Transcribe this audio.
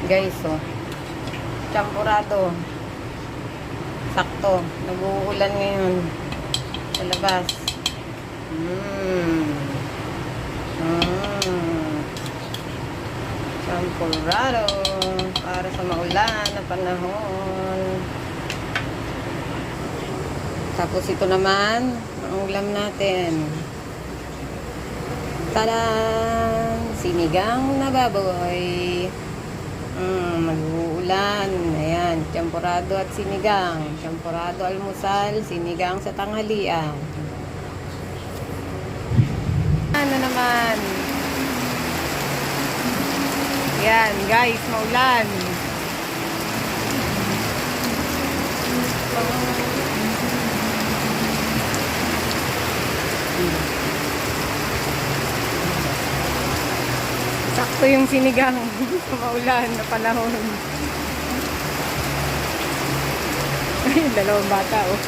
Guys, oh. Champurado. Sakto. Nag-uulan ngayon. Sa labas. Champurado. Para sa maulan na panahon. Tapos ito naman, ang ulam natin. Tadan! Sinigang na baboy. Mag-uulan. Ayan, champurado at sinigang. Champurado almusal, sinigang sa tanghalian. Ano naman? Yan, guys, maulan. Sakto yung sinigang sa maulan na panahon. Ay, dalawang bata, oh.